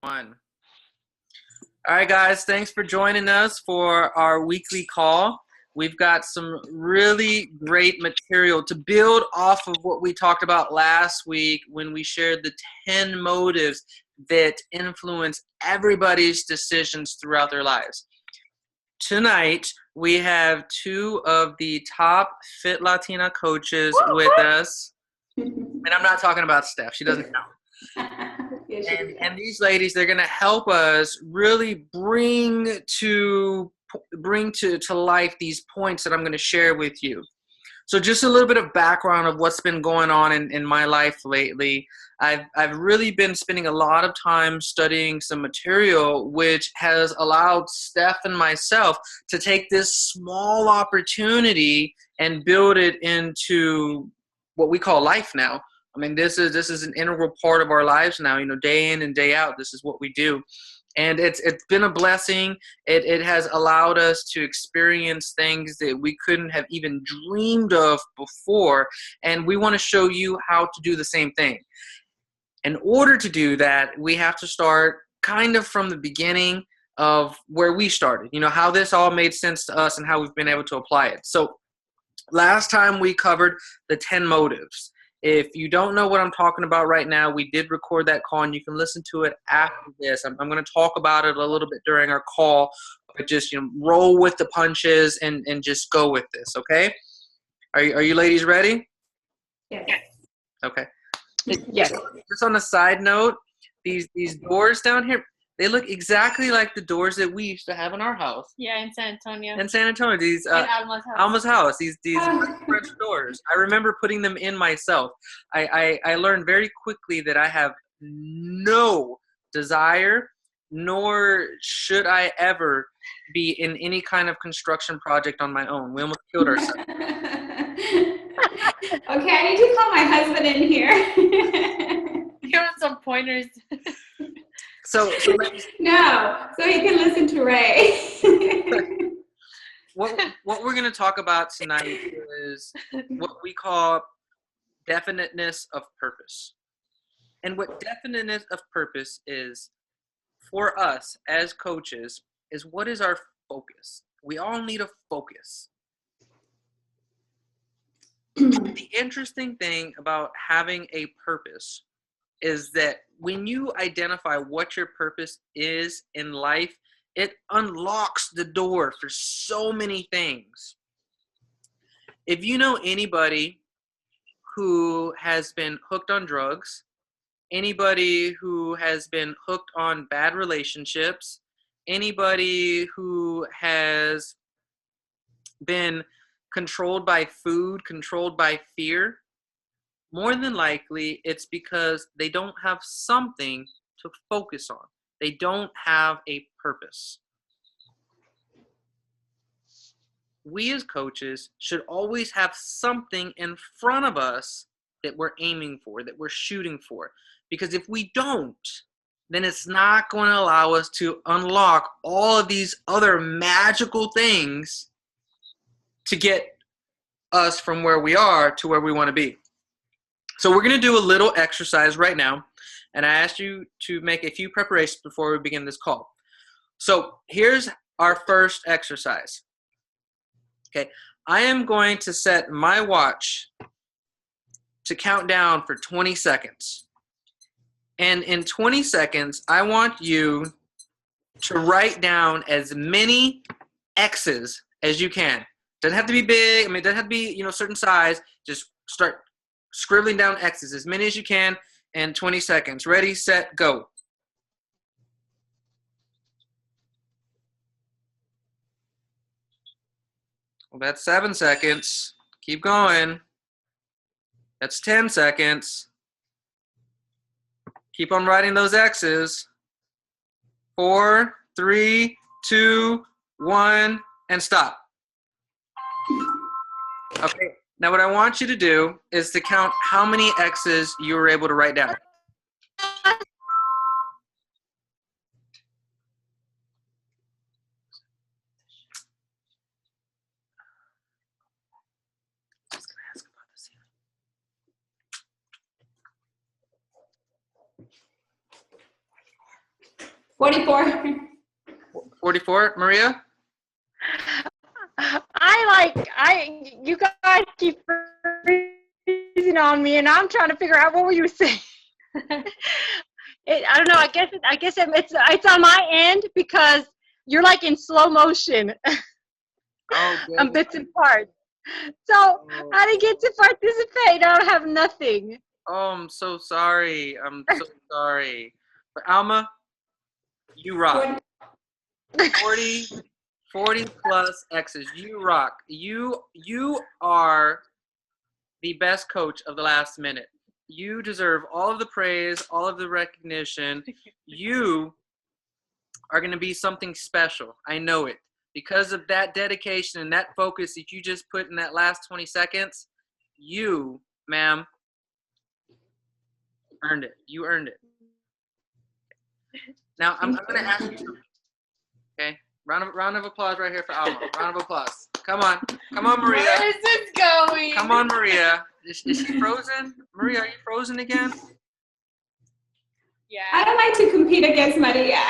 One. All right, guys, thanks for joining us for our weekly call. We've got some really great material to build off of what we talked about last week when we shared the 10 motives that influence everybody's decisions throughout their lives. Tonight, we have two of the top Fit Latina coaches with us. And I'm not talking about Steph. She doesn't know. And these ladies, they're going to help us really bring to life these points that I'm going to share with you. So just a little bit of background of what's been going on in my life lately. I've really been spending a lot of time studying some material which has allowed Steph and myself to take this small opportunity and build it into what we call life now. I mean, this is an integral part of our lives now, day in and day out. This is what we do. And it's been a blessing. It has allowed us to experience things that we couldn't have even dreamed of before. And we want to show you how to do the same thing. In order to do that, we have to start kind of from the beginning of where we started, how this all made sense to us and how we've been able to apply it. So last time we covered the 10 motives. If you don't know what I'm talking about right now, we did record that call, and you can listen to it after this. I'm going to talk about it a little bit during our call, but just roll with the punches and just go with this, okay? Are you ladies ready? Yes. Okay. Yes. Just on a side note, these doors down here, they look exactly like the doors that we used to have in our house. Yeah, in San Antonio. In San Antonio, these Alma's house. These French doors. I remember putting them in myself. I learned very quickly that I have no desire, nor should I ever be in any kind of construction project on my own. We almost killed ourselves. Okay, I need to call my husband in here. Give him some pointers. So No, so he can listen to Ray. What we're going to talk about tonight is what we call definiteness of purpose. And what definiteness of purpose is for us as coaches is what is our focus. We all need a focus. The interesting thing about having a purpose is that when you identify what your purpose is in life, it unlocks the door for so many things. If you know anybody who has been hooked on drugs, anybody who has been hooked on bad relationships, anybody who has been controlled by food, controlled by fear, more than likely it's because they don't have something to focus on. They don't have a purpose. We as coaches should always have something in front of us that we're aiming for, that we're shooting for. Because if we don't, then it's not going to allow us to unlock all of these other magical things to get us from where we are to where we want to be. So we're going to do a little exercise right now, and I asked you to make a few preparations before we begin this call. So here's our first exercise. Okay, I am going to set my watch to count down for 20 seconds. And in 20 seconds, I want you to write down as many X's as you can. Doesn't have to be big. I mean, it doesn't have to be, certain size. Just start scribbling down X's, as many as you can, in 20 seconds. Ready, set, go. Well, that's 7 seconds. Keep going. That's 10 seconds. Keep on writing those X's. 4, 3, 2, 1, and stop. Okay. Now what I want you to do is to count how many X's you were able to write down. 44. 44, Maria? You guys keep freezing on me, and I'm trying to figure out what were you saying. I don't know. I guess it's on my end because you're like in slow motion on bits and parts. So I didn't get to participate. I have nothing. Oh, I'm so sorry. I'm so sorry. But Alma, you rock. 40 plus X's. You rock. You are the best coach of the last minute. You deserve all of the praise, all of the recognition. You are going to be something special. I know it. Because of that dedication and that focus that you just put in that last 20 seconds, you, ma'am, earned it. You earned it. Now, I'm going to ask you something. Okay? Round of applause right here for Alma. Round of applause. Come on. Come on, Maria. Where is this going? Come on, Maria. Is she frozen? Maria, are you frozen again? Yeah. I don't like to compete against Maria.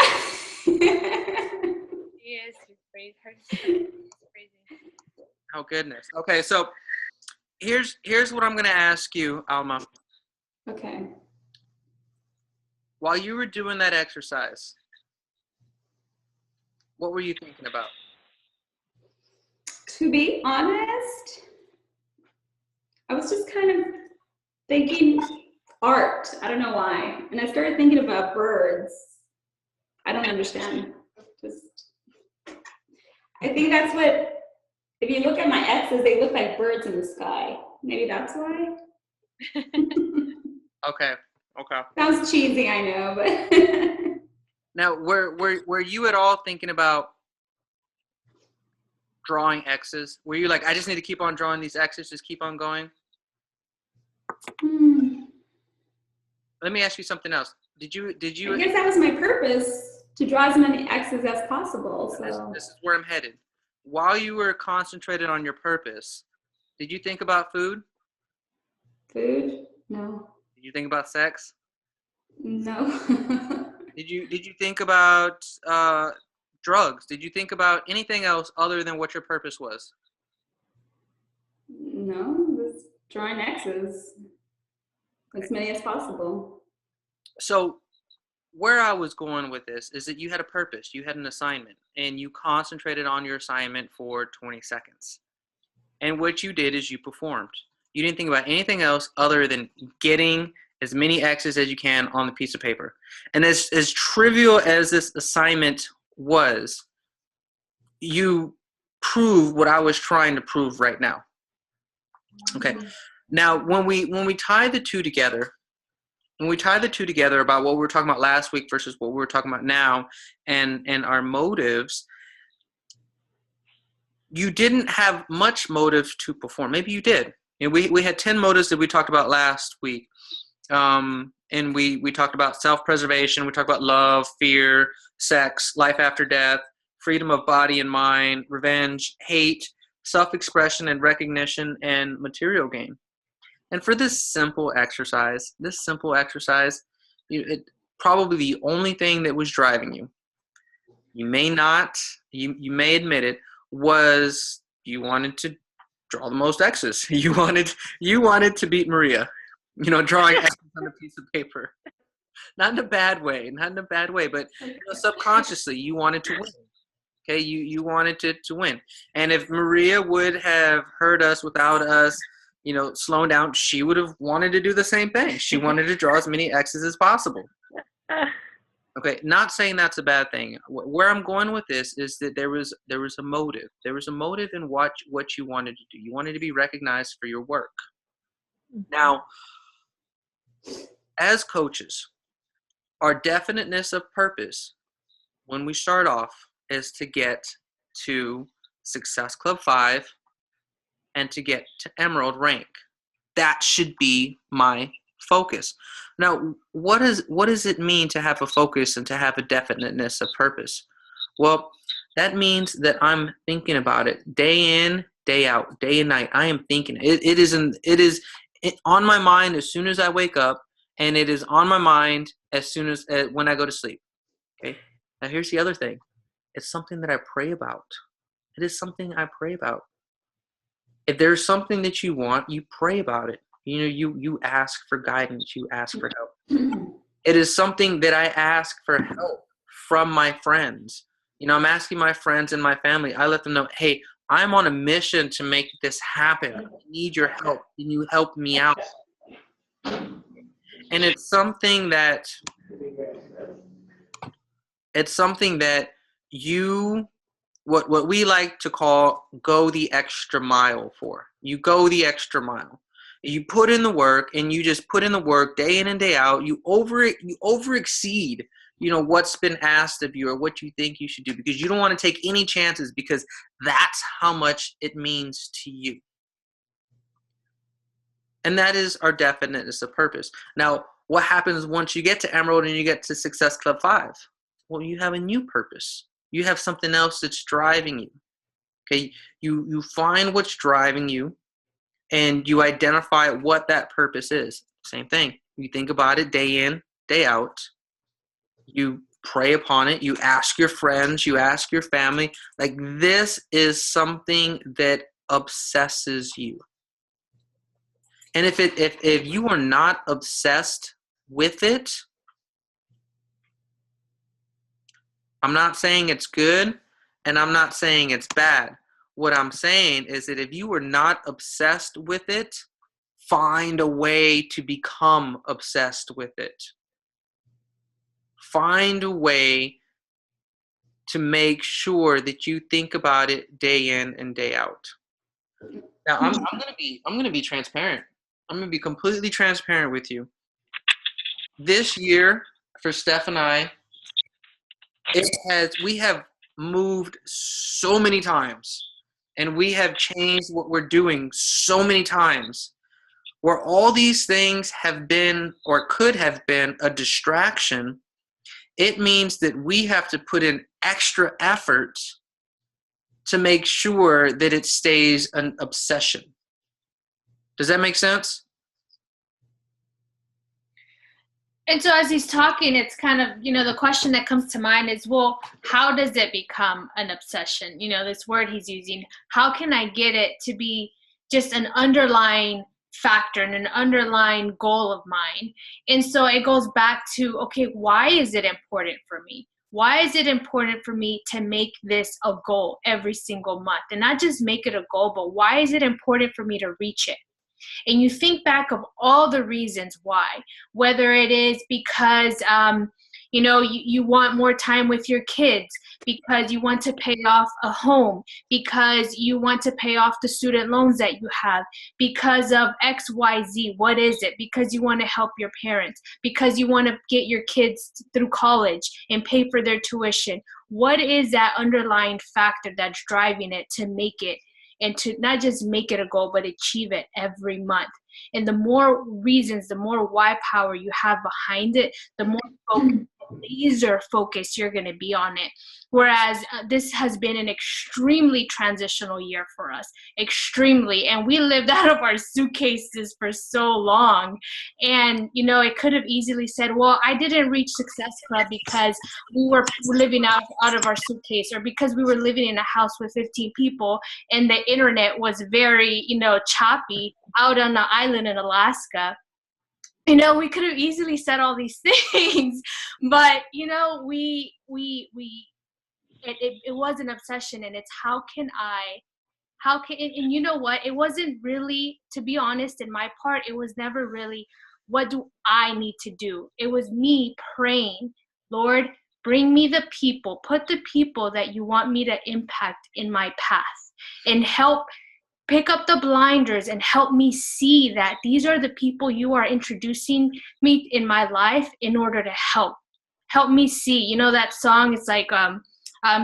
Yes, she's crazy. Oh, goodness. Okay, so here's what I'm going to ask you, Alma. Okay. While you were doing that exercise, what were you thinking about? To be honest, I was just kind of thinking art. I don't know why. And I started thinking about birds. I don't understand. I think that's what, if you look at my X's, they look like birds in the sky. Maybe that's why. Okay. Sounds cheesy, I know, but. Now, were you at all thinking about drawing X's? Were you like, I just need to keep on drawing these X's, just keep on going? Let me ask you something else. Did you? I guess that was my purpose, to draw as many X's as possible. So. This is where I'm headed. While you were concentrated on your purpose, did you think about food? Food? No. Did you think about sex? No. Did you think about drugs? Did you think about anything else other than what your purpose was? No, just drawing X's. As many as possible. So where I was going with this is that you had a purpose, you had an assignment, and you concentrated on your assignment for 20 seconds. And what you did is you performed. You didn't think about anything else other than getting as many X's as you can on the piece of paper. And as trivial as this assignment was, you proved what I was trying to prove right now. Okay. Now, when we tie the two together, about what we were talking about last week versus what we're talking about now, and our motives, you didn't have much motive to perform. Maybe you did. And we had 10 motives that we talked about last week. And we talked about self-preservation. We talked about love, fear, sex, life after death, freedom of body and mind, revenge, hate, self-expression and recognition, and material gain. And for this simple exercise, it probably the only thing that was driving you, you may admit it, was you wanted to draw the most X's. You wanted to beat Maria, drawing X's on a piece of paper. Not in a bad way, but subconsciously you wanted to win. Okay, you wanted to win. And if Maria would have heard us without us, slowing down, she would have wanted to do the same thing. She wanted to draw as many X's as possible. Okay, not saying that's a bad thing. Where I'm going with this is that there was a motive. There was a motive in what you wanted to do. You wanted to be recognized for your work. Now, as coaches, our definiteness of purpose, when we start off, is to get to Success Club 5 and to get to Emerald rank. That should be my focus. Now, what does it mean to have a focus and to have a definiteness of purpose? Well, that means that I'm thinking about it day in, day out, day and night. I am thinking. It is on my mind as soon as I wake up, and it is on my mind as soon as when I go to sleep. Okay, Now, here's the other thing. It's something that I pray about. It is something I pray about. If there's something that you want, you pray about it. You ask for guidance. You ask for help. It is something that I ask for help from my friends. I'm asking my friends and my family. I let them know, hey, I'm on a mission to make this happen. I need your help. Can you help me out? And it's something that what we like to call go the extra mile for. You go the extra mile. You put in the work, and you just put in the work day in and day out. You over exceed, what's been asked of you or what you think you should do, because you don't want to take any chances, because that's how much it means to you. And that is our definiteness of purpose. Now, what happens once you get to Emerald and you get to Success Club 5? Well, you have a new purpose. You have something else that's driving you. Okay, you find what's driving you, and you identify what that purpose is. Same thing. You think about it day in, day out. You pray upon it. You ask your friends. You ask your family. Like, this is something that obsesses you. And if you are not obsessed with it, I'm not saying it's good, and I'm not saying it's bad. What I'm saying is that if you are not obsessed with it, find a way to become obsessed with it. Find a way to make sure that you think about it day in and day out. Now, I'm gonna be transparent. I'm gonna be completely transparent with you. This year, for Steph and I, we have moved so many times, and we have changed what we're doing so many times, where all these things have been or could have been a distraction. It means that we have to put in extra effort to make sure that it stays an obsession. Does that make sense? And so as he's talking, it's kind of, the question that comes to mind is, well, how does it become an obsession? This word he's using, how can I get it to be just an underlying factor and an underlying goal of mine? And so it goes back to, okay, why is it important for me? Why is it important for me to make this a goal every single month? And not just make it a goal, but why is it important for me to reach it? And you think back of all the reasons why, whether it is because, you want more time with your kids, because you want to pay off a home, because you want to pay off the student loans that you have, because of X, Y, Z. What is it? Because you want to help your parents, because you want to get your kids through college and pay for their tuition. What is that underlying factor that's driving it to make it, and to not just make it a goal, but achieve it every month? And the more reasons, the more why power you have behind it, the more laser focused you're going to be on it. Whereas this has been an extremely transitional year for us, extremely. And we lived out of our suitcases for so long. And, it could have easily said, well, I didn't reach Success Club because we were living out of our suitcase, or because we were living in a house with 15 people and the internet was very, choppy out on an island in Alaska. We could have easily said all these things, but, it was an obsession. And it's and you know what? It wasn't really, to be honest, in my part, it was never really, what do I need to do? It was me praying, Lord, bring me the people, put the people that you want me to impact in my path, and help pick up the blinders and help me see that these are the people you are introducing me in my life in order to help me see. That song, it's like,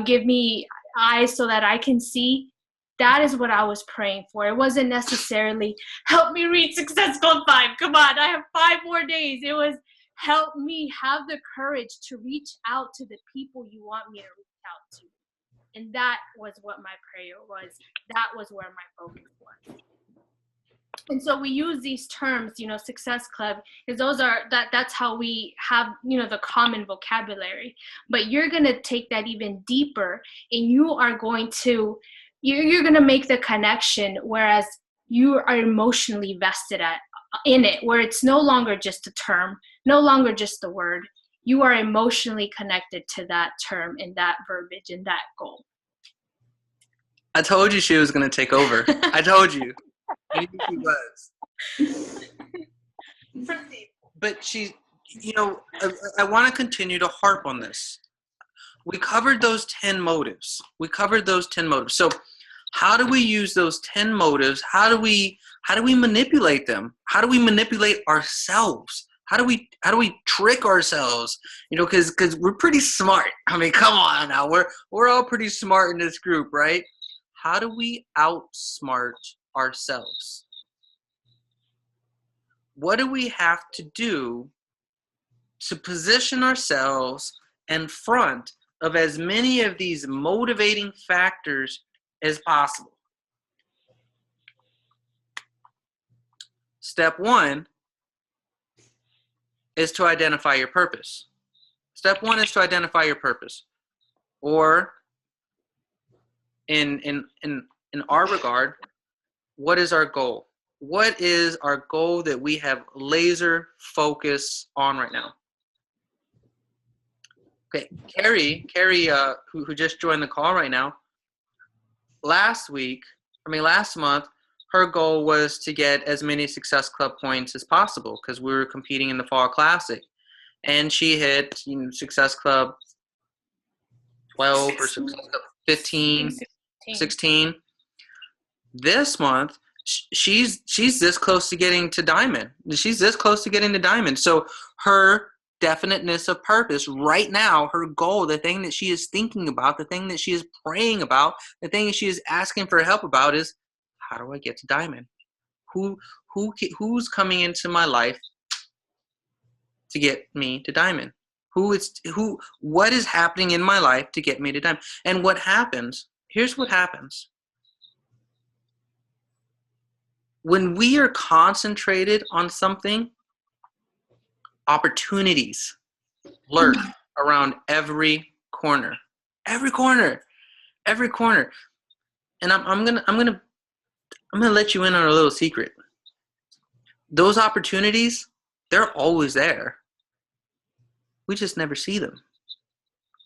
give me eyes so that I can see. That is what I was praying for. It wasn't necessarily help me reach Success Club 5. Come on, I have 5 more days. It was help me have the courage to reach out to the people you want me to reach out to. And that was what my prayer was. That was where my focus was. And so we use these terms, Success Club, because that's how we have, the common vocabulary. But you're going to take that even deeper, and you're going to make the connection, whereas you are emotionally vested in it, where it's no longer just a term, no longer just a word. You are emotionally connected to that term and that verbiage and that goal. I told you she was going to take over. I told you. I knew she was. But she, I want to continue to harp on this. We covered those 10 motives. So how do we use those 10 motives? How do we manipulate them? How do we manipulate ourselves? How do we trick ourselves? Because we're pretty smart. I mean, come on now. We're all pretty smart in this group, right? How do we outsmart ourselves? What do we have to do to position ourselves in front of as many of these motivating factors as possible? Step 1 is to identify your purpose. Or in our regard, what is our goal? What is our goal that we have laser focus on right now? Okay, Carrie, who just joined the call right now, last month, her goal was to get as many Success Club points as possible because we were competing in the Fall Classic. And she hit Success Club 12 or Success Club 15, 16. This month, she's this close to getting to Diamond. So her definiteness of purpose right now, her goal, the thing that she is thinking about, the thing that she is praying about, the thing that she is asking for help about is, how do I get to Diamond? Who's coming into my life to get me to Diamond? What is happening in my life to get me to Diamond? And what happens? Here's what happens. When we are concentrated on something, opportunities lurk around every corner. And I'm gonna let you in on a little secret. Those opportunities, they're always there. We just never see them.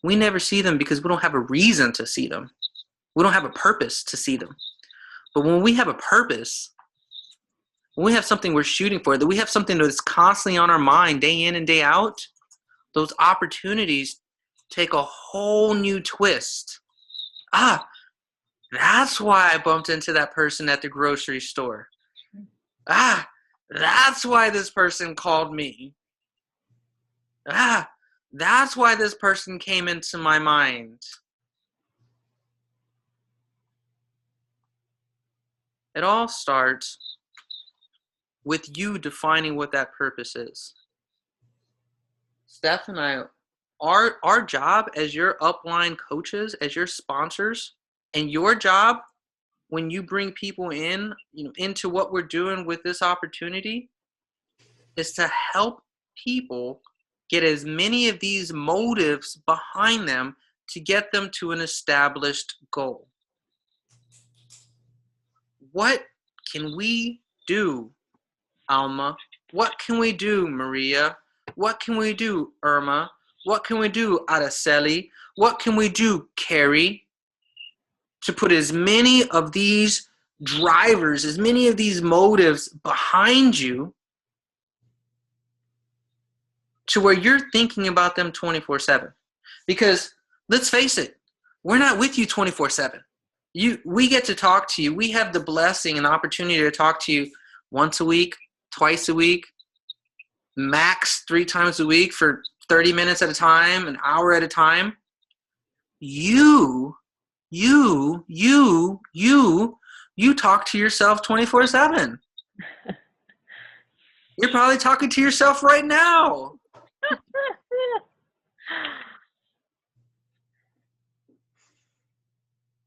We never see them because we don't have a reason to see them. We don't have a purpose to see them. But when we have a purpose, when we have something we're shooting for, that we have something that's constantly on our mind day in and day out, those opportunities take a whole new twist. That's why I bumped into that person at the grocery store. That's why this person called me. That's why this person came into my mind. It all starts with you defining what that purpose is. Steph and I, our job as your upline coaches, as your sponsors, and your job when you bring people in, into what we're doing with this opportunity, is to help people get as many of these motives behind them to get them to an established goal. What can we do, Alma? What can we do, Maria? What can we do, Irma? What can we do, Araceli? What can we do, Carrie, to put as many of these drivers, as many of these motives behind you to where you're thinking about them 24/7? Because let's face it, we're not with you 24/7. We get to talk to you. We have the blessing and the opportunity to talk to you once a week, twice a week, max 3 times a week for 30 minutes at a time, an hour at a time. You talk to yourself 24/7. You're probably talking to yourself right now.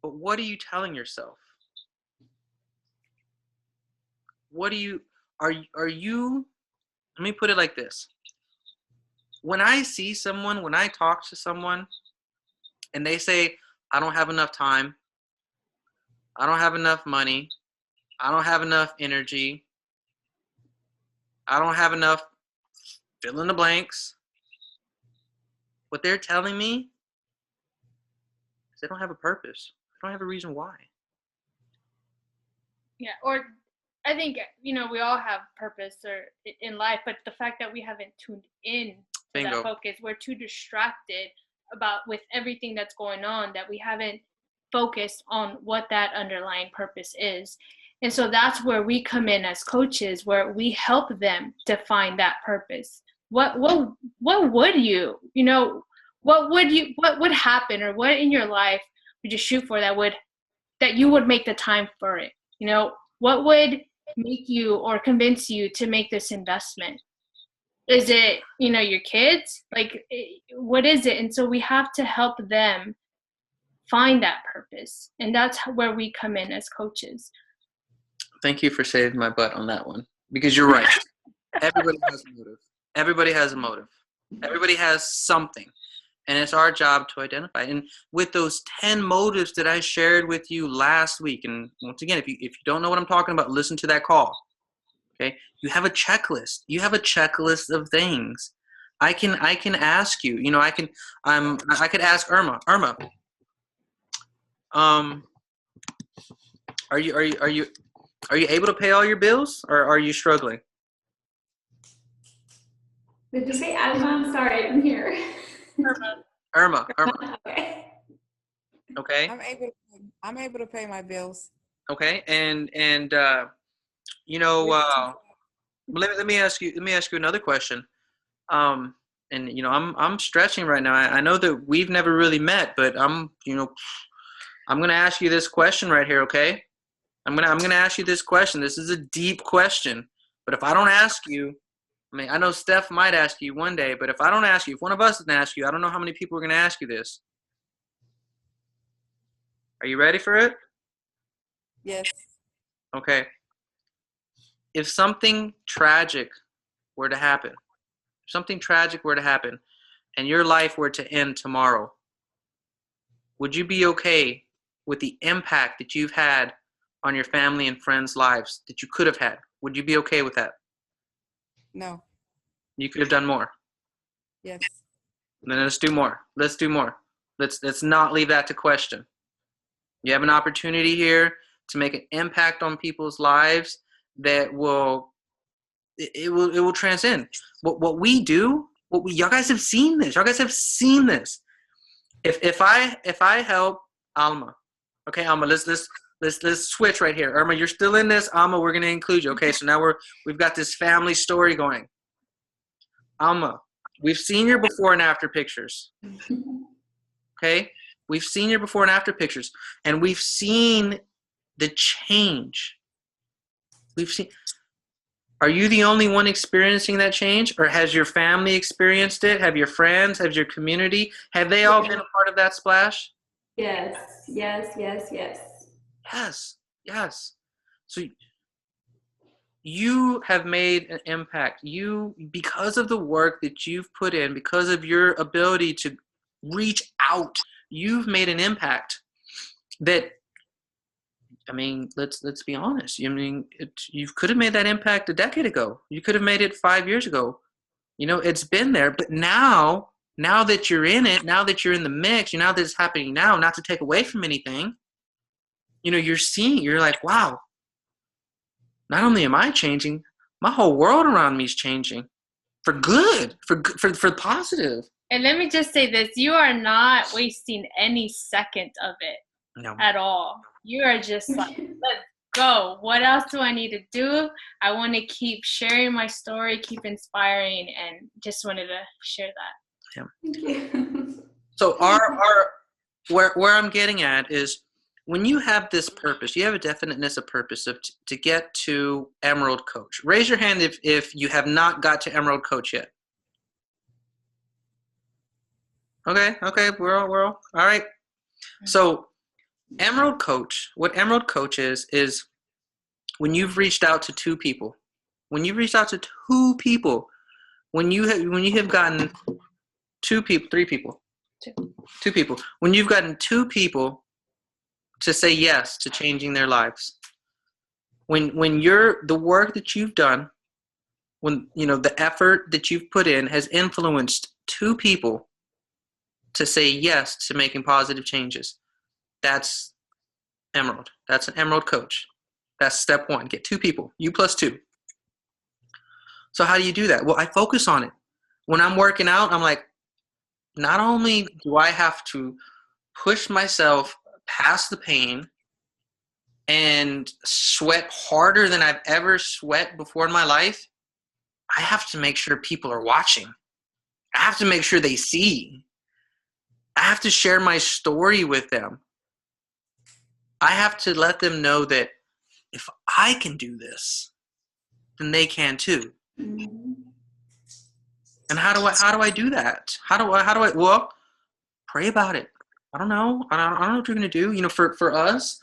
But what are you telling yourself? do you, are you, let me put it like this. When I see someone, when I talk to someone and they say, I don't have enough time, I don't have enough money, I don't have enough energy, I don't have enough fill in the blanks, what they're telling me is they don't have a purpose. They don't have a reason why. Yeah, or I think, we all have purpose or in life, but the fact that we haven't tuned in to that focus, we're too distracted with everything that's going on that we haven't focused on what that underlying purpose is. And so that's where we come in as coaches, where we help them define that purpose. What would you, what would happen, or what in your life would you shoot for that you would make the time for it? What would make you or convince you to make this investment? Is it, your kids? Like, what is it? And so we have to help them find that purpose. And that's where we come in as coaches. Thank you for saving my butt on that one, because you're right. Everybody has a motive. Everybody has a motive. Everybody has something. And it's our job to identify. And with those 10 motives that I shared with you last week, and once again, if you don't know what I'm talking about, listen to that call. Okay? You have a checklist. You have a checklist of things. I can ask you, I could ask Irma. Irma, are you able to pay all your bills, or are you struggling? Did you say Alma? I'm sorry, I didn't hear. Irma. Okay. Okay. I'm able to pay my bills. Okay, and let me ask you another question. And I'm stretching right now. I know that we've never really met, but I'm going to ask you this question right here, okay? I'm going to ask you this question. This is a deep question. But if I don't ask you, I know Steph might ask you one day, but if I don't ask you, if one of us doesn't ask you, I don't know how many people are going to ask you this. Are you ready for it? Yes. Okay. If something tragic were to happen, and your life were to end tomorrow, would you be okay with the impact that you've had on your family and friends' lives that you could have had? Would you be okay with that? No. You could have done more. Yes. Then let's do more. Let's not leave that to question. You have an opportunity here to make an impact on people's lives that will transcend. What we do, y'all guys have seen this. If I help Alma, okay, Alma, let's switch right here. Irma, you're still in this. Alma, we're gonna include you. Okay, so now we've got this family story going. Alma, we've seen your before and after pictures. Okay, we've seen your before and after pictures, and we've seen the change. Are you the only one experiencing that change, or has your family experienced it? Have your friends, have your community, have they all been a part of that splash? Yes. So you have made an impact. Because of the work that you've put in, because of your ability to reach out, you've made an impact that, let's be honest. You could have made that impact a decade ago. You could have made it 5 years ago. It's been there. But now that you're in it, now that you're in the mix, now that it's happening now, not to take away from anything, you're like, wow, not only am I changing, my whole world around me is changing for good, for positive. And let me just say this, you are not wasting any second of it at all. You are just like, let's go. What else do I need to do? I want to keep sharing my story, keep inspiring, and just wanted to share that. Yeah. Thank you. So where I'm getting at is, when you have this purpose, you have a definiteness of purpose to get to Emerald Coach. Raise your hand if you have not got to Emerald Coach yet. Okay, we're all right. So Emerald Coach, what Emerald Coach is when you've reached out to two people, when you have gotten two people, three people, two people, when you've gotten two people to say yes to changing their lives, when you're the work that you've done, when the effort that you've put in has influenced two people to say yes to making positive changes, that's Emerald. That's an Emerald coach. That's step one. Get two people, you plus two. So how do you do that? Well, I focus on it. When I'm working out, I'm like, not only do I have to push myself past the pain and sweat harder than I've ever sweat before in my life, I have to make sure people are watching. I have to make sure they see. I have to share my story with them. I have to let them know that if I can do this, then they can too. Mm-hmm. And how do I do that? How do I? Well, pray about it. I don't know. I don't know what you're gonna do. For us,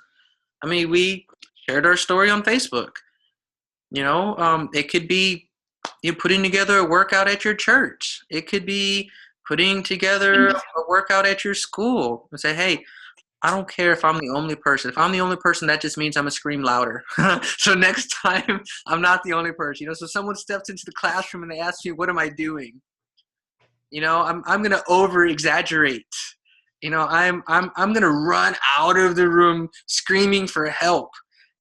I mean, we shared our story on Facebook. It could be putting together a workout at your church. It could be putting together a workout at your school and say, hey, I don't care if I'm the only person. If I'm the only person, that just means I'm going to scream louder. So next time, I'm not the only person. So someone steps into the classroom and they ask me, what am I doing? I'm going to over exaggerate. I'm going to run out of the room screaming for help.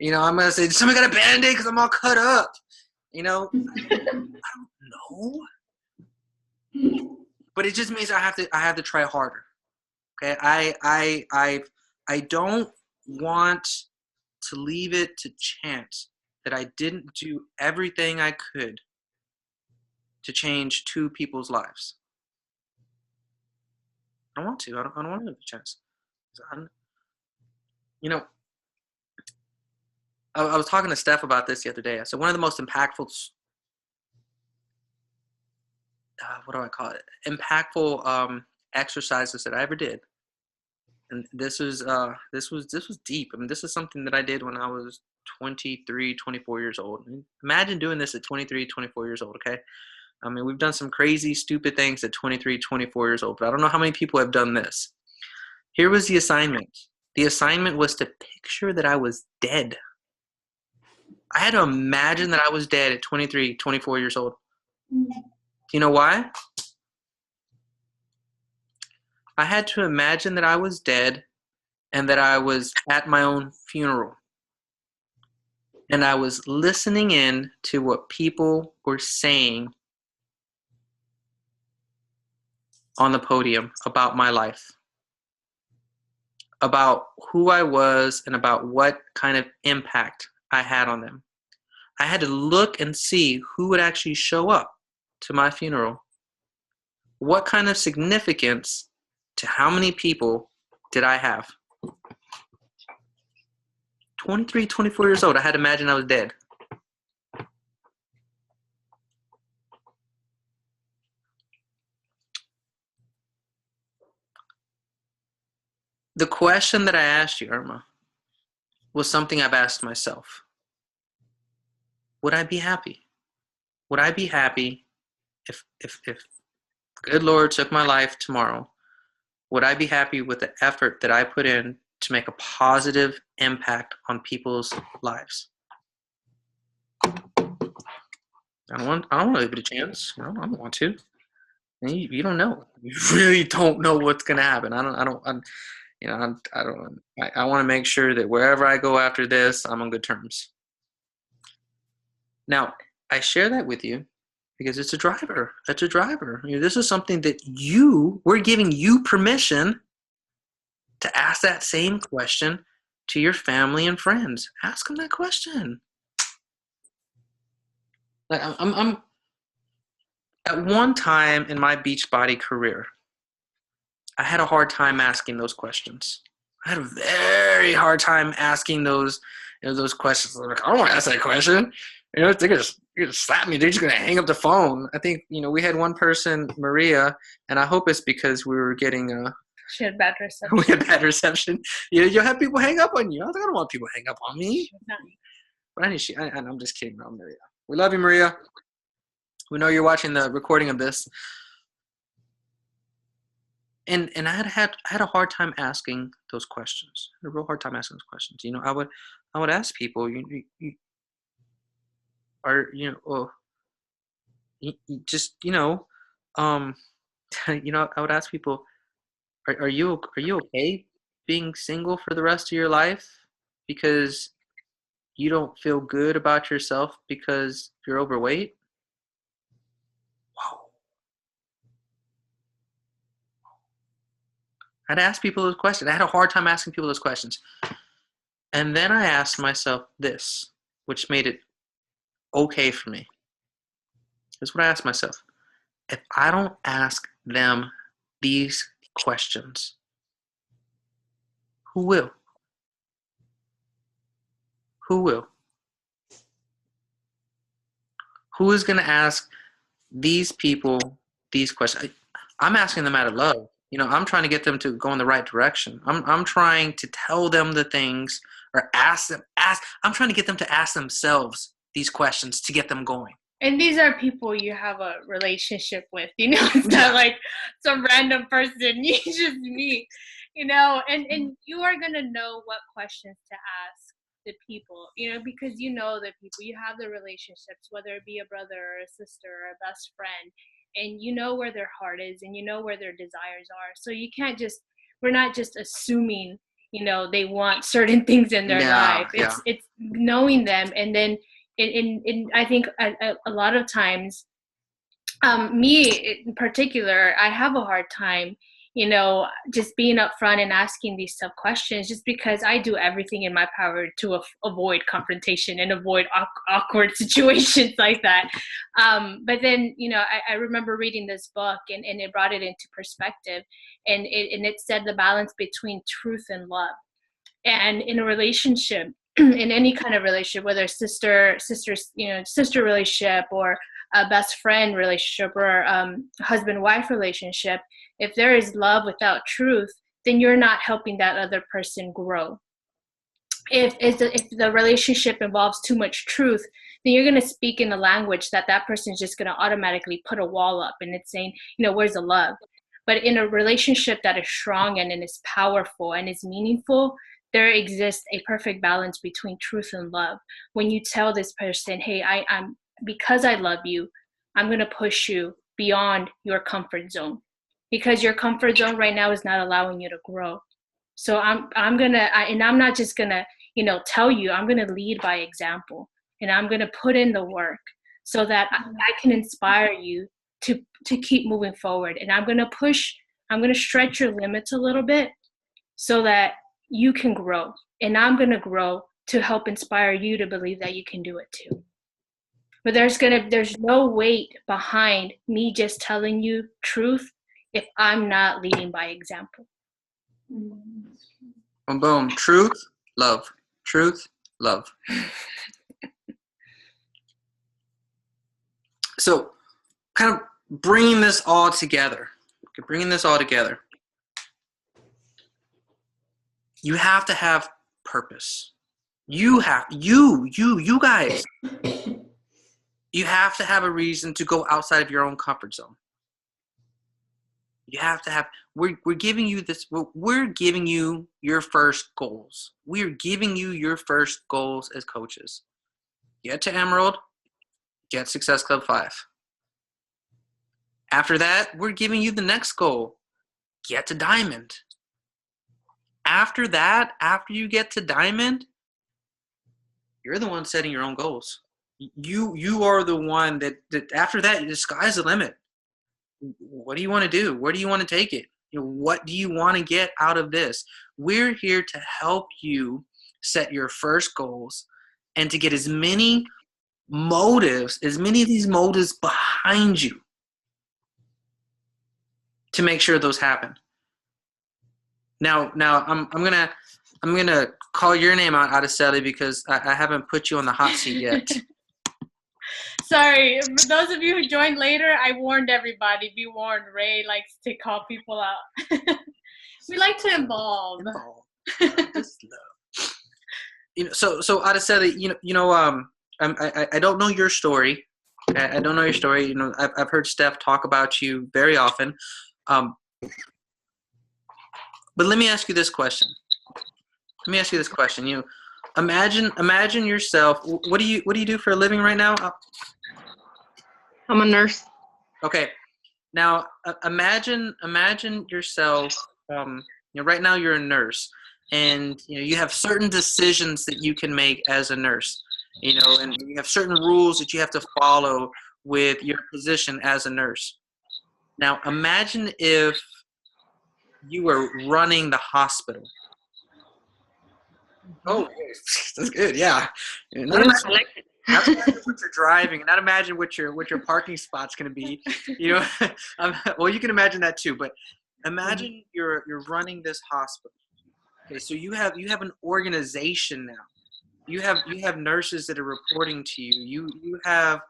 I'm going to say, somebody got a Band-Aid because I'm all cut up. I don't know. But it just means I have to try harder. Okay, I don't want to leave it to chance that I didn't do everything I could to change two people's lives. I don't want to. I don't want to leave it to chance. I was talking to Steph about this the other day. I said one of the most impactful, what do I call it? Impactful exercises that I ever did. And this was deep. I mean, this is something that I did when I was 23, 24 years old. Imagine doing this at 23, 24 years old, okay? I mean, we've done some crazy, stupid things at 23, 24 years old, but I don't know how many people have done this. Here was the assignment. The assignment was to picture that I was dead. I had to imagine that I was dead at 23, 24 years old. Do you know why? I had to imagine that I was dead and that I was at my own funeral. And I was listening in to what people were saying on the podium about my life, about who I was and about what kind of impact I had on them. I had to look and see who would actually show up to my funeral. What kind of significance to how many people did I have? 23, 24 years old, I had to imagine I was dead. The question that I asked you, Irma, was something I've asked myself. Would I be happy? Would I be happy if the good Lord took my life tomorrow? Would I be happy with the effort that I put in to make a positive impact on people's lives? I don't want to leave it a chance. I don't want to. You don't know. You really don't know what's gonna happen. I want to make sure that wherever I go after this, I'm on good terms. Now, I share that with you because it's a driver. That's a driver. This is something that we're giving you permission to ask that same question to your family and friends. Ask them that question. Like I'm at one time in my Beachbody career, I had a hard time asking those questions. I had a very hard time asking those questions. Like, I don't want to ask that question. They're just slap me. They're just gonna hang up the phone. I think we had one person, Maria, and I hope it's because we were getting she had bad reception. We had bad reception. You'll have people hang up on you. I don't want people to hang up on me. But I'm just kidding, Maria. We love you, Maria. We know you're watching the recording of this. And I had a hard time asking those questions. I had a real hard time asking those questions. You know, I would ask people, you just, you know, you know, I would ask people, are you okay being single for the rest of your life because you don't feel good about yourself because you're overweight? Wow. I'd ask people those questions. I had a hard time asking people those questions. And then I asked myself this, which made it okay for me. Here's what I asked myself. If I don't ask them these questions, who will? Who will? Who is going to ask these people these questions? I'm asking them out of love. You know, I'm trying to get them to go in the right direction. I'm trying to tell them the things or I'm trying to get them to ask themselves these questions to get them going. And these are people you have a relationship with, you know, it's not like some random person you just meet, you know, and you are going to know what questions to ask the people, you know, because you know the people, you have the relationships, whether it be a brother or a sister or a best friend, and you know where their heart is and you know where their desires are. So you can't just, we're not just assuming, you know, they want certain things in their life. It's knowing them. And then in I think a lot of times, me in particular, I have a hard time, you know, just being upfront and asking these tough questions, just because I do everything in my power to avoid confrontation and avoid awkward situations like that. But then, you know, I remember reading this book and it brought it into perspective, and it said the balance between truth and love. And in a relationship, in any kind of relationship, whether sister relationship or a best friend relationship or husband-wife relationship, if there is love without truth, then you're not helping that other person grow. If the relationship involves too much truth, then you're going to speak in a language that person is just going to automatically put a wall up, and it's saying, you know, where's the love? But in a relationship that is strong and is powerful and is meaningful, there exists a perfect balance between truth and love. When you tell this person, hey, I'm because I love you, I'm going to push you beyond your comfort zone, because your comfort zone right now is not allowing you to grow. So I'm not just going to, you know, tell you, I'm going to lead by example, and I'm going to put in the work so that I can inspire you to keep moving forward. And I'm going to stretch your limits a little bit so that you can grow, and I'm going to grow to help inspire you to believe that you can do it too. But there's no weight behind me just telling you truth if I'm not leading by example. Boom, boom. Truth, love. Truth, love. So, kind of bringing this all together. You have to have purpose. You guys. You have to have a reason to go outside of your own comfort zone. You have to have, we're giving you this, we're giving you your first goals. We're giving you your first goals as coaches. Get to Emerald, get Success Club 5. After that, we're giving you the next goal. Get to Diamond. After that, after you get to Diamond, you're the one setting your own goals. You are the one that after that, the sky's the limit. What do you want to do? Where do you want to take it? You know, what do you want to get out of this? We're here to help you set your first goals and to get as many of these motives behind you to make sure those happen. Now I'm gonna call your name out of Sally, because I haven't put you on the hot seat yet. Sorry, for those of you who joined later, I warned everybody. Be warned, Ray likes to call people out. We like to involve. Just love. So Araceli, I don't know your story. I don't know your story. I've heard Steph talk about you very often. But let me ask you this question. Imagine yourself. What do you do for a living right now? I'm a nurse. Okay. Now imagine yourself. Right now you're a nurse, and you have certain decisions that you can make as a nurse. And you have certain rules that you have to follow with your position as a nurse. Now imagine if you were running the hospital. Oh, that's good. Yeah. Not imagine what you're driving. Not imagine what your parking spot's going to be. Well, you can imagine that too. But imagine you're running this hospital. Okay, so you have an organization now. You have nurses that are reporting to you. You have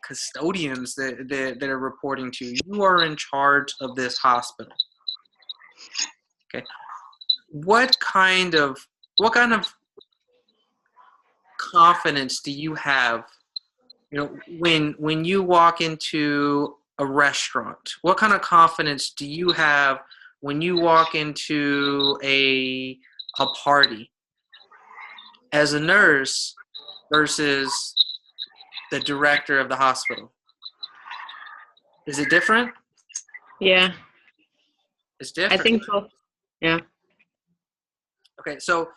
custodians that are reporting to you. You are in charge of this hospital. Okay. What kind of confidence do you have, when you walk into a restaurant? What kind of confidence do you have when you walk into a party as a nurse versus the director of the hospital? Is it different? Yeah. It's different. I think so. Yeah. Okay, so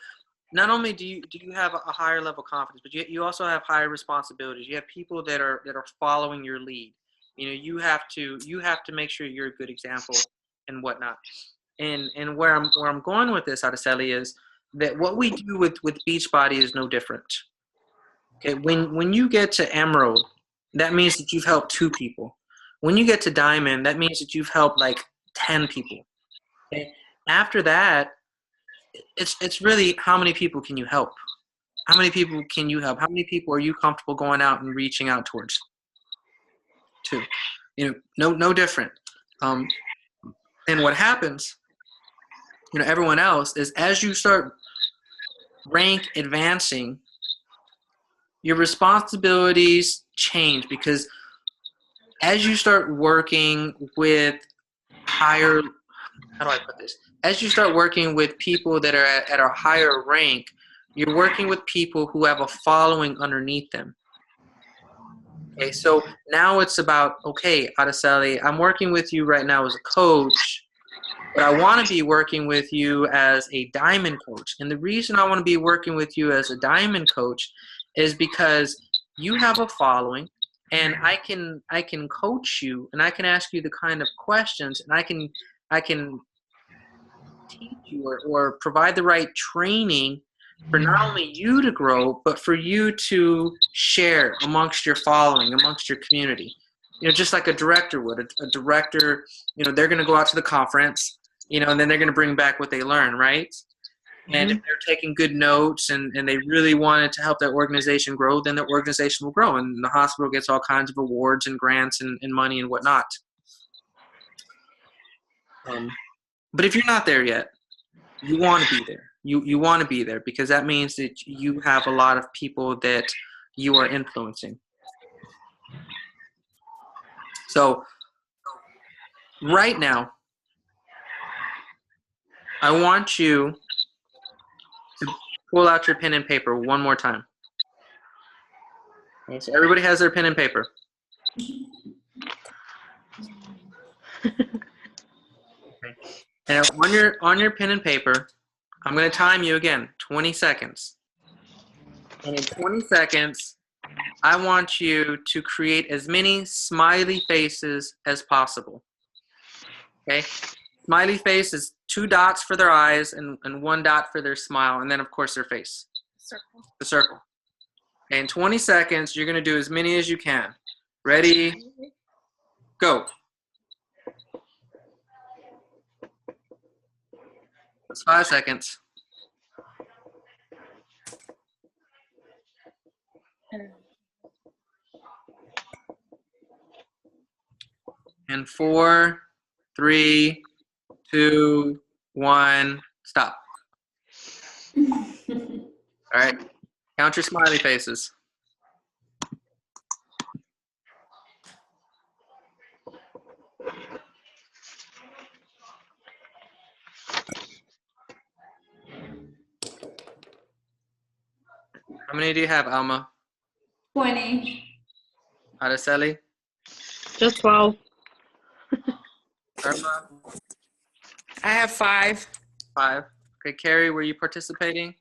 not only do you have a higher level of confidence, but you also have higher responsibilities. You have people that are following your lead. You have to make sure you're a good example and whatnot. And where I'm going with this, Araceli, is that what we do with Beachbody is no different. Okay, when you get to Emerald, that means that you've helped 2 people. When you get to Diamond, that means that you've helped like 10 people. Okay? After that, it's really how many people can you help? How many people can you help? How many people are you comfortable going out and reaching out towards? 2. No different. And what happens, everyone else, is as you start rank advancing, your responsibilities change, because as you start working with higher, how do I put this? As you start working with people that are at a higher rank, you're working with people who have a following underneath them. Okay, so now it's about, okay, Araceli, I'm working with you right now as a coach, but I want to be working with you as a diamond coach. And the reason I want to be working with you as a diamond coach is because you have a following, and I can coach you, and I can ask you the kind of questions, and I can teach you or provide the right training for not only you to grow, but for you to share amongst your following, amongst your community. Just like a director would. A director, they're going to go out to the conference, and then they're going to bring back what they learn, right? And if they're taking good notes and they really wanted to help that organization grow, then the organization will grow, and the hospital gets all kinds of awards and grants and money and whatnot. But if you're not there yet, you want to be there. You want to be there, because that means that you have a lot of people that you are influencing. So right now, I want you to pull out your pen and paper one more time. Okay, so everybody has their pen and paper. Okay. And on your pen and paper, I'm going to time you again, 20 seconds. And in 20 seconds, I want you to create as many smiley faces as possible. Okay? Smiley face is 2 dots for their eyes and 1 dot for their smile, and then, of course, their face. Circle. The circle. Okay, in 20 seconds, you're going to do as many as you can. Ready? Go. That's 5 seconds. And 4, 3, 2, 1, stop. All right. Count your smiley faces. How many do you have, Alma? 20. Araceli? Just 12. Irma? I have 5. 5. Okay, Carrie, were you participating?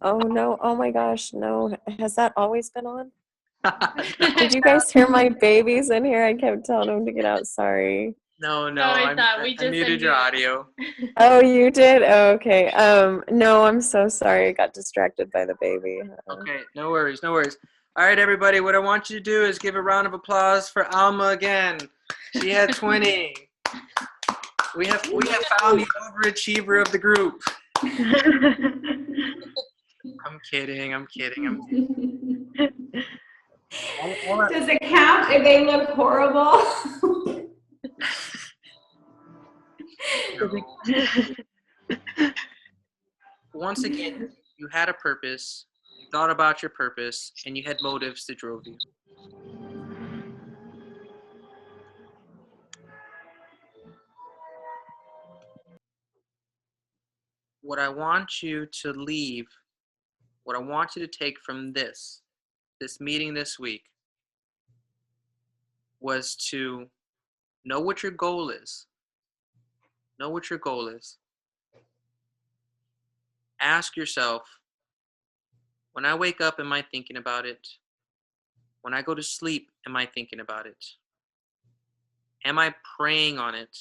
Oh no, oh my gosh, no. Has that always been on? Did you guys hear my babies in here? I kept telling them to get out. Sorry. No, I thought we I just muted your unmuted. audio. Oh, you did? Oh, okay. No, I'm so sorry. I got distracted by the baby. Okay, no worries, no worries. All right, everybody, what I want you to do is give a round of applause for Alma again. She had 20. We have found the overachiever of the group. I'm kidding. Does it count if they look horrible? Once again, you had a purpose, you thought about your purpose, and you had motives that drove you. What I want you to leave, what I want you to take from this meeting this week, was to know what your goal is. Know what your goal is. Ask yourself, when I wake up, am I thinking about it? When I go to sleep, am I thinking about it? Am I praying on it?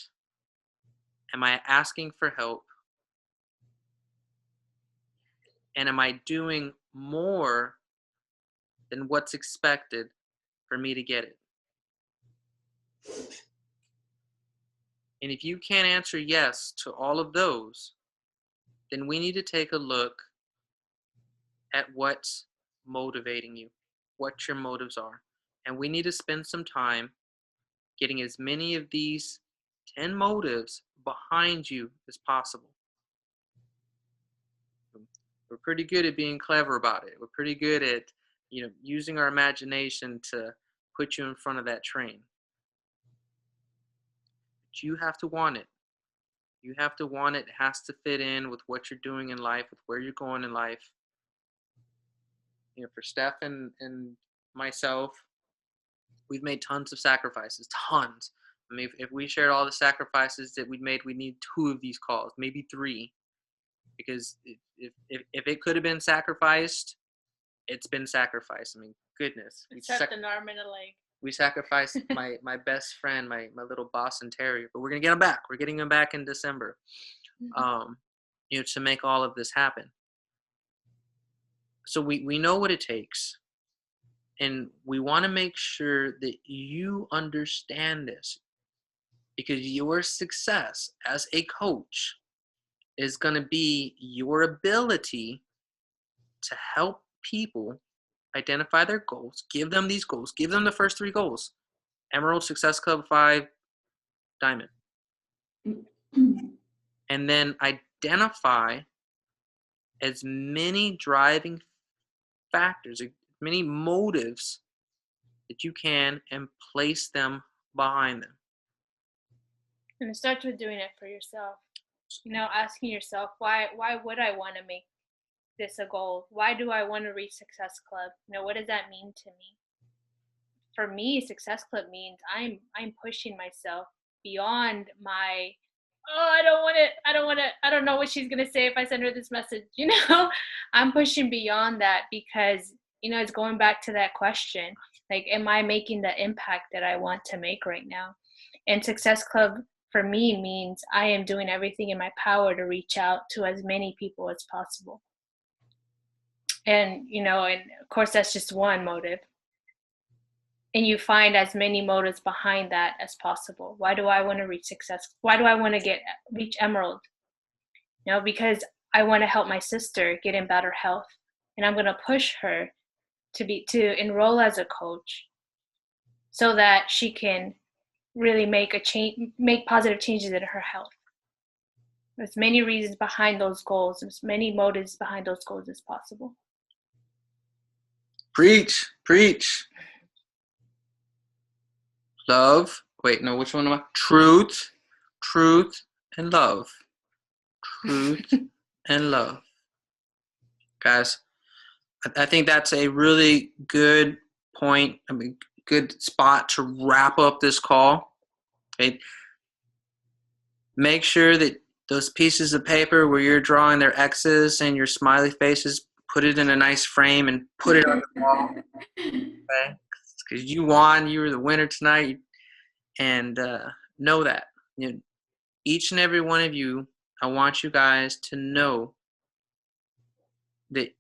Am I asking for help? And am I doing more than what's expected for me to get it? And if you can't answer yes to all of those, then we need to take a look at what's motivating you, what your motives are. And we need to spend some time getting as many of these 10 motives behind you as possible. We're pretty good at being clever about it. We're pretty good at, using our imagination to put you in front of that train. But you have to want it. You have to want it. It has to fit in with what you're doing in life, with where you're going in life. For Steph and myself, we've made tons of sacrifices, tons. I mean, if we shared all the sacrifices that we'd made, we'd need 2 of these calls, maybe 3. Because if it could have been sacrificed, it's been sacrificed. I mean, goodness. Except an arm and a leg. We sacrificed my best friend, my little Boston Terrier, but we're gonna get him back. We're getting him back in December, to make all of this happen. So we know what it takes, and we want to make sure that you understand this, because your success as a coach is going to be your ability to help people identify their goals, give them these goals, give them the first 3 goals: Emerald, Success Club, 5, Diamond. And then identify as many driving factors, as many motives that you can, and place them behind them. And it starts with doing it for yourself. Asking yourself, why would I want to make this a goal? Why do I want to reach Success Club? What does that mean to me? For me, Success Club means I'm pushing myself beyond my, I don't know what she's gonna say if I send her this message. I'm pushing beyond that because it's going back to that question, like, am I making the impact that I want to make right now? And Success Club for me means I am doing everything in my power to reach out to as many people as possible. And and of course that's just one motive. And you find as many motives behind that as possible. Why do I want to reach success? Why do I want to reach Emerald? Because I want to help my sister get in better health, and I'm going to push her to enroll as a coach so that she can really make positive changes in her health. There's many reasons behind those goals. There's many motives behind those goals as possible. Preach. Preach. Love. Wait, no, which one am I? Truth. Truth and love. Truth and love. Guys, I think that's a really good point. I mean, good spot to wrap up this call. Okay. Make sure that those pieces of paper where you're drawing their X's and your smiley faces, put it in a nice frame and put it on the wall. Okay? Because you won. You were the winner tonight. And know that. You know, each and every one of you, I want you guys to know that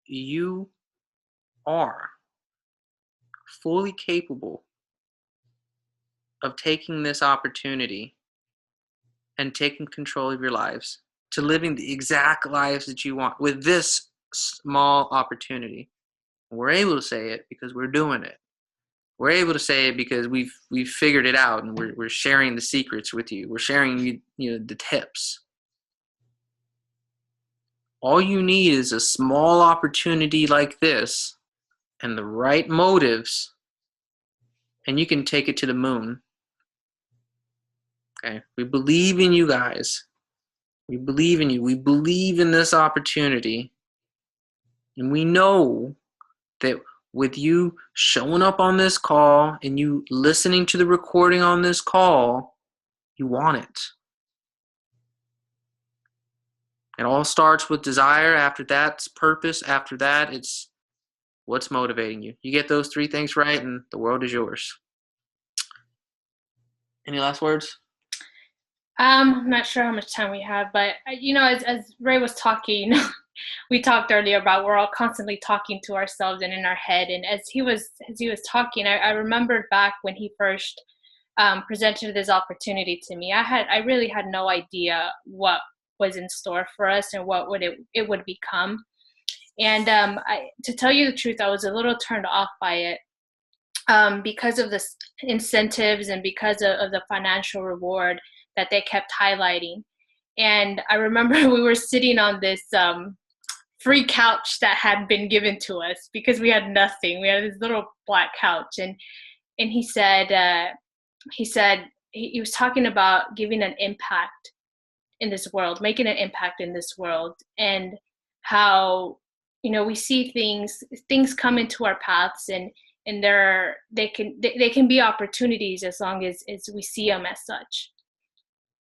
you are fully capable of taking this opportunity and taking control of your lives, to living the exact lives that you want with this small opportunity. We're able to say it because we're doing it. We're able to say it because we've figured it out, and we're sharing the secrets with you. We're sharing the tips. All you need is a small opportunity like this and the right motives, and you can take it to the moon. Okay? We believe in you guys. We believe in you. We believe in this opportunity. And we know that with you showing up on this call and you listening to the recording on this call, you want it. It all starts with desire. After that, it's purpose. After that, it's what's motivating you. You get those three things right, and the world is yours. Any last words? I'm not sure how much time we have, but as Ray was talking, we talked earlier about we're all constantly talking to ourselves and in our head. And as he was talking, I remembered back when he first presented this opportunity to me. I really had no idea what was in store for us and what it would become. And to tell you the truth, I was a little turned off by it because of the incentives and because of the financial reward that they kept highlighting. And I remember we were sitting on this free couch that had been given to us because we had nothing. We had this little black couch, and he was talking about giving an impact in this world, making an impact in this world, and how we see things come into our paths, and they can be opportunities as long as we see them as such.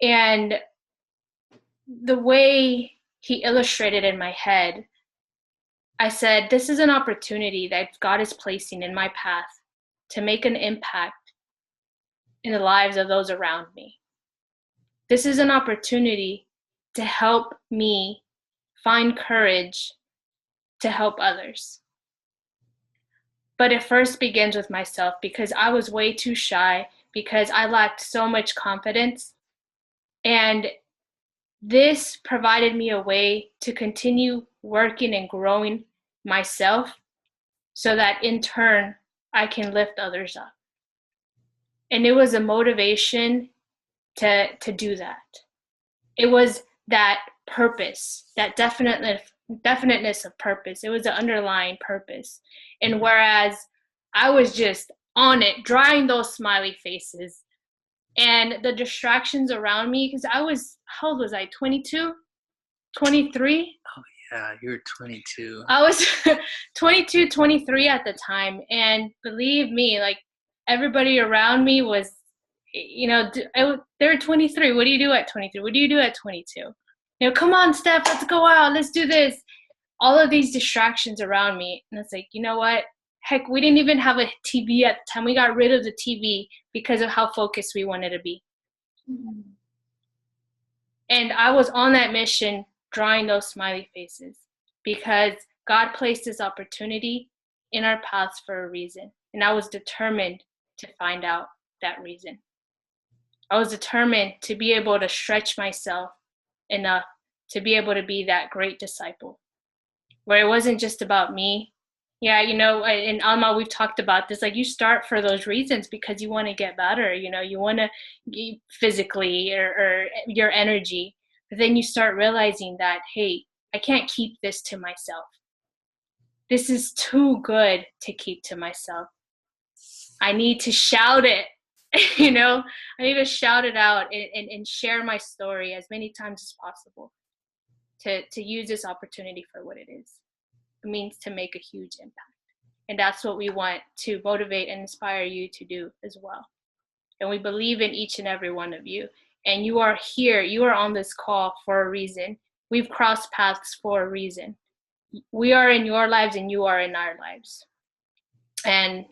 And the way he illustrated in my head, I said, this is an opportunity that God is placing in my path to make an impact in the lives of those around me. This is an opportunity to help me find courage to help others. But it first begins with myself, because I was way too shy, because I lacked so much confidence. And this provided me a way to continue working and growing myself so that in turn I can lift others up. And it was a motivation to do that. It was that purpose, that definiteness of purpose. It was an underlying purpose. And whereas I was just on it, drawing those smiley faces, and the distractions around me, because how old was I, 22, 23? Oh yeah, you were 22. I was 22, 23 at the time. And believe me, like, everybody around me was, they're 23. What do you do at 23? What do you do at 22? Come on, Steph, let's go out. Let's do this. All of these distractions around me. And it's like, you know what? Heck, we didn't even have a TV at the time. We got rid of the TV because of how focused we wanted to be. Mm-hmm. And I was on that mission, drawing those smiley faces, because God placed this opportunity in our paths for a reason. And I was determined to find out that reason. I was determined to be able to stretch myself enough to be able to be that great disciple, where it wasn't just about me. Yeah, in Alma, we've talked about this. Like, you start for those reasons because you want to get better. You want to physically or your energy. But then you start realizing that, hey, I can't keep this to myself. this is too good to keep to myself. I need to shout it. I need to shout it out and share my story as many times as possible to use this opportunity for what it is. It means to make a huge impact. And that's what we want to motivate and inspire you to do as well. And we believe in each and every one of you. And you are here. You are on this call for a reason. We've crossed paths for a reason. We are in your lives and you are in our lives. And,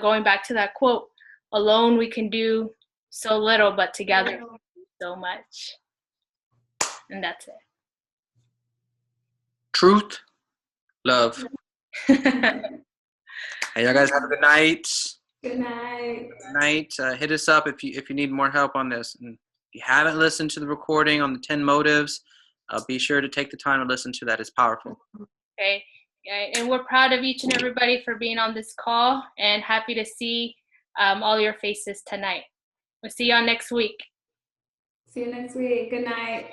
going back to that quote, alone we can do so little, but together we can do so much. And that's it. Truth, love. Hey, y'all guys have a good night. Good night. Good night. Hit us up if you need more help on this. And if you haven't listened to the recording on the 10 motives, be sure to take the time to listen to that. It's powerful. Okay. Yeah, and we're proud of each and everybody for being on this call, and happy to see all your faces tonight. We'll see y'all next week. See you next week. Good night.